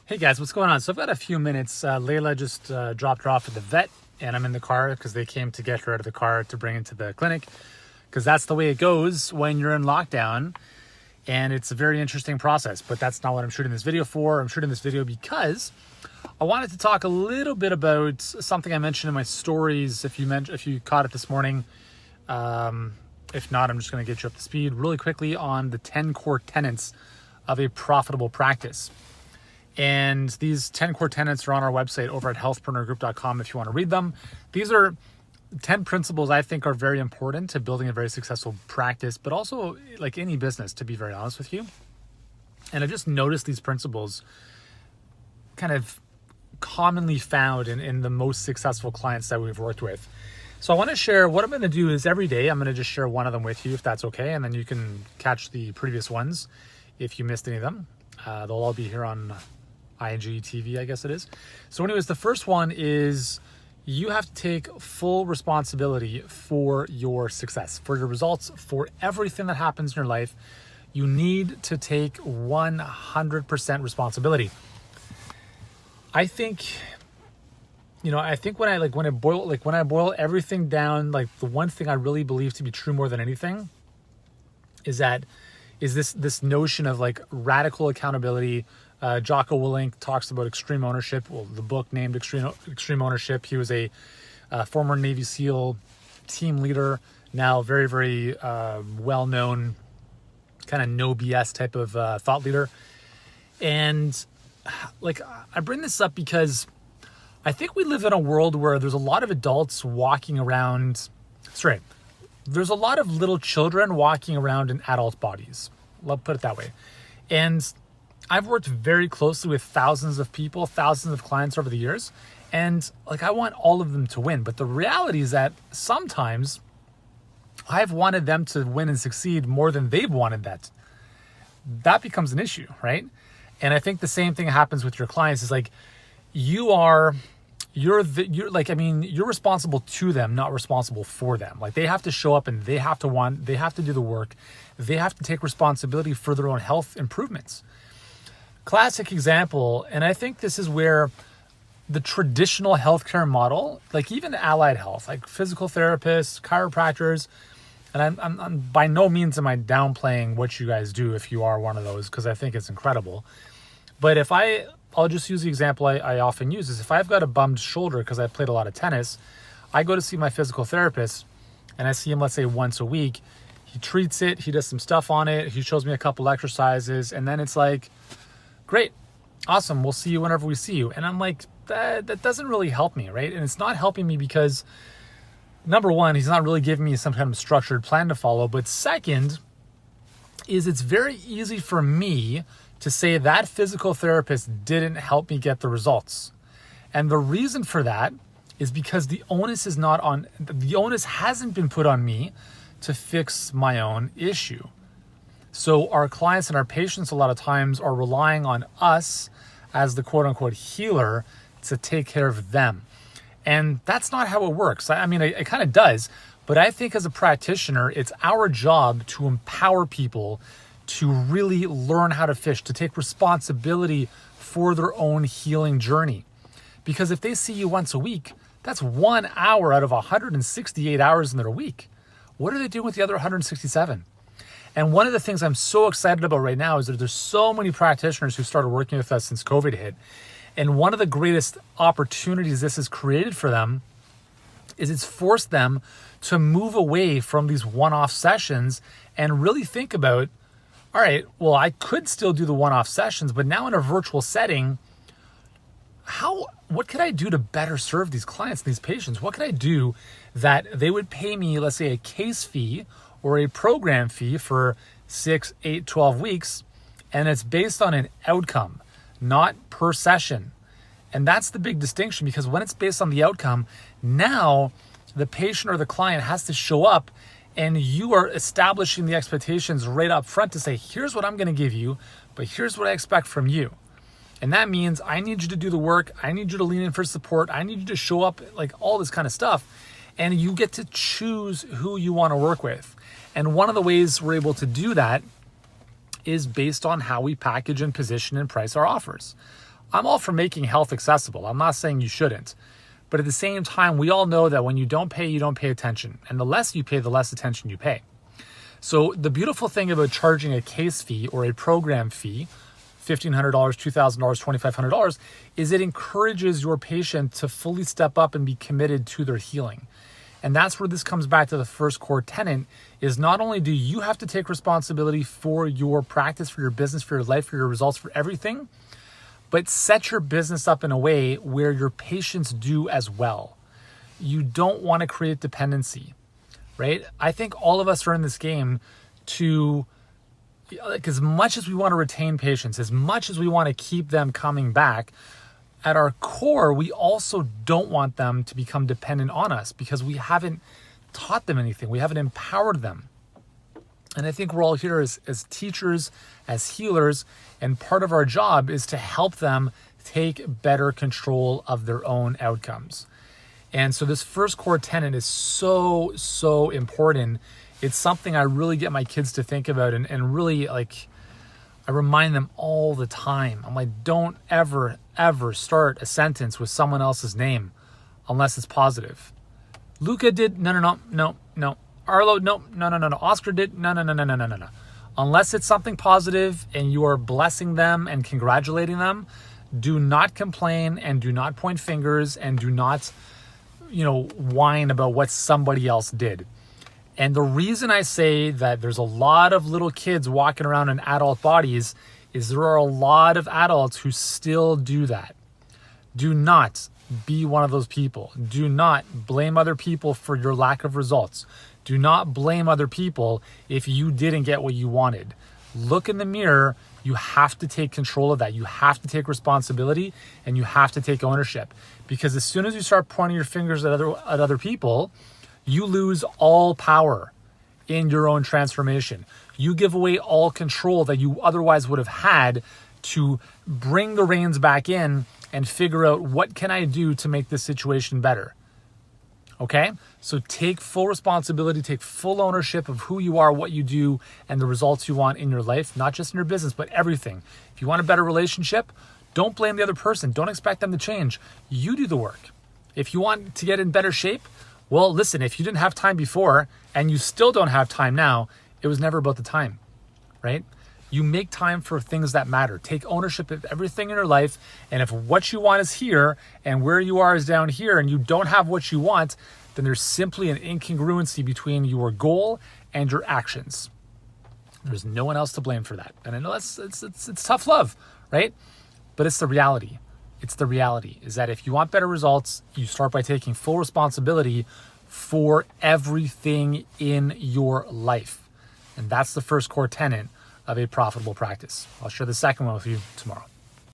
Hey guys, what's going on? So I've got a few minutes. Layla just dropped her off at the vet, and I'm in the car because they came to get her out of the car to bring into the clinic, because that's the way it goes when you're in lockdown, and it's a very interesting process. But that's not what I'm shooting this video for. I'm shooting this video because I wanted to talk a little bit about something I mentioned in my stories. If you caught it this morning, if not, I'm just going to get you up to speed really quickly on the 10 core tenets of a profitable practice. And these 10 core tenets are on our website over at healthpreneurgroup.com if you want to read them. These are 10 principles I think are very important to building a very successful practice, but also like any business, to be very honest with you. And I've just noticed these principles kind of commonly found in the most successful clients that we've worked with. So I want to share, what I'm going to do is every day, I'm going to just share one of them with you, if that's okay. And then you can catch the previous ones if you missed any of them. They'll all be here on IGTV, I guess it is. So anyways, the first one is you have to take full responsibility for your success, for your results, for everything that happens in your life. You need to take 100% responsibility. I think when I boil everything down, like the one thing I really believe to be true more than anything is this notion of like radical accountability. Jocko Willink talks about extreme ownership. Well, the book named Extreme Ownership. He was a former Navy SEAL team leader, now very, very well-known kind of no BS type of thought leader. And like, I bring this up because I think we live in a world where there's a lot of adults walking around, there's a lot of little children walking around in adult bodies. Let's put it that way. And I've worked very closely with thousands of people, thousands of clients over the years. And like, I want all of them to win. But the reality is that sometimes I've wanted them to win and succeed more than they've wanted that. That becomes an issue, right? And I think the same thing happens with your clients. Is like, you're responsible to them, not responsible for them. Like, they have to show up and they have to do the work. They have to take responsibility for their own health improvements. Classic example, and I think this is where the traditional healthcare model, like even allied health, like physical therapists, chiropractors, and I'm by no means am I downplaying what you guys do if you are one of those, because I think it's incredible. But I'll just use the example I often use is if I've got a bummed shoulder because I played a lot of tennis, I go to see my physical therapist and I see him, let's say, once a week. He treats it, he does some stuff on it, he shows me a couple exercises, and then it's like, great, awesome, we'll see you whenever we see you. And I'm like, that doesn't really help me, right? And it's not helping me because, number one, he's not really giving me some kind of structured plan to follow. But second is it's very easy for me to say that physical therapist didn't help me get the results. And the reason for that is because the onus hasn't been put on me to fix my own issue. So our clients and our patients a lot of times are relying on us as the quote unquote healer to take care of them. And that's not how it works. I mean, it kind of does, but I think as a practitioner, it's our job to empower people to really learn how to fish, to take responsibility for their own healing journey. Because if they see you once a week, that's 1 hour out of 168 hours in their week. What are they doing with the other 167? And one of the things I'm so excited about right now is that there's so many practitioners who started working with us since COVID hit. And one of the greatest opportunities this has created for them is it's forced them to move away from these one-off sessions and really think about, all right, well, I could still do the one-off sessions, but now in a virtual setting, what could I do to better serve these clients, these patients? What could I do that they would pay me, let's say, a case fee or a program fee for 6, 8, 12 weeks, and it's based on an outcome, not per session. And that's the big distinction, because when it's based on the outcome, now the patient or the client has to show up and you are establishing the expectations right up front to say, here's what I'm going to give you, but here's what I expect from you. And that means I need you to do the work. I need you to lean in for support. I need you to show up, like all this kind of stuff. And you get to choose who you want to work with. And one of the ways we're able to do that is based on how we package and position and price our offers. I'm all for making health accessible. I'm not saying you shouldn't. But at the same time, we all know that when you don't pay attention. And the less you pay, the less attention you pay. So the beautiful thing about charging a case fee or a program fee, $1,500, $2,000, $2,500, is it encourages your patient to fully step up and be committed to their healing. And that's where this comes back to the first core tenet, is not only do you have to take responsibility for your practice, for your business, for your life, for your results, for everything, but set your business up in a way where your patients do as well. You don't want to create dependency, right? I think all of us are in this game to, like, as much as we want to retain patients, as much as we want to keep them coming back, at our core, we also don't want them to become dependent on us because we haven't taught them anything. We haven't empowered them. And I think we're all here as teachers, as healers, and part of our job is to help them take better control of their own outcomes. And so this first core tenet is so, so important. It's something I really get my kids to think about and really, like, I remind them all the time. I'm like, don't ever start a sentence with someone else's name unless it's positive. Luca did, no. Arlo, no. Oscar did, no. Unless it's something positive and you are blessing them and congratulating them, do not complain and do not point fingers and do not, whine about what somebody else did. And the reason I say that there's a lot of little kids walking around in adult bodies is there are a lot of adults who still do that. Do not be one of those people. Do not blame other people for your lack of results. Do not blame other people if you didn't get what you wanted. Look in the mirror. You have to take control of that. You have to take responsibility and you have to take ownership. Because as soon as you start pointing your fingers at other people, you lose all power in your own transformation. You give away all control that you otherwise would have had to bring the reins back in and figure out, what can I do to make this situation better? Okay? So take full responsibility, take full ownership of who you are, what you do, and the results you want in your life, not just in your business, but everything. If you want a better relationship, don't blame the other person. Don't expect them to change. You do the work. If you want to get in better shape, well, listen, if you didn't have time before and you still don't have time now, it was never about the time, right? You make time for things that matter. Take ownership of everything in your life. And if what you want is here and where you are is down here and you don't have what you want, then there's simply an incongruency between your goal and your actions. There's no one else to blame for that. And I know it's tough love, right? But it's the reality. It's the reality is that if you want better results, you start by taking full responsibility for everything in your life. And that's the first core tenet of a profitable practice. I'll share the second one with you tomorrow.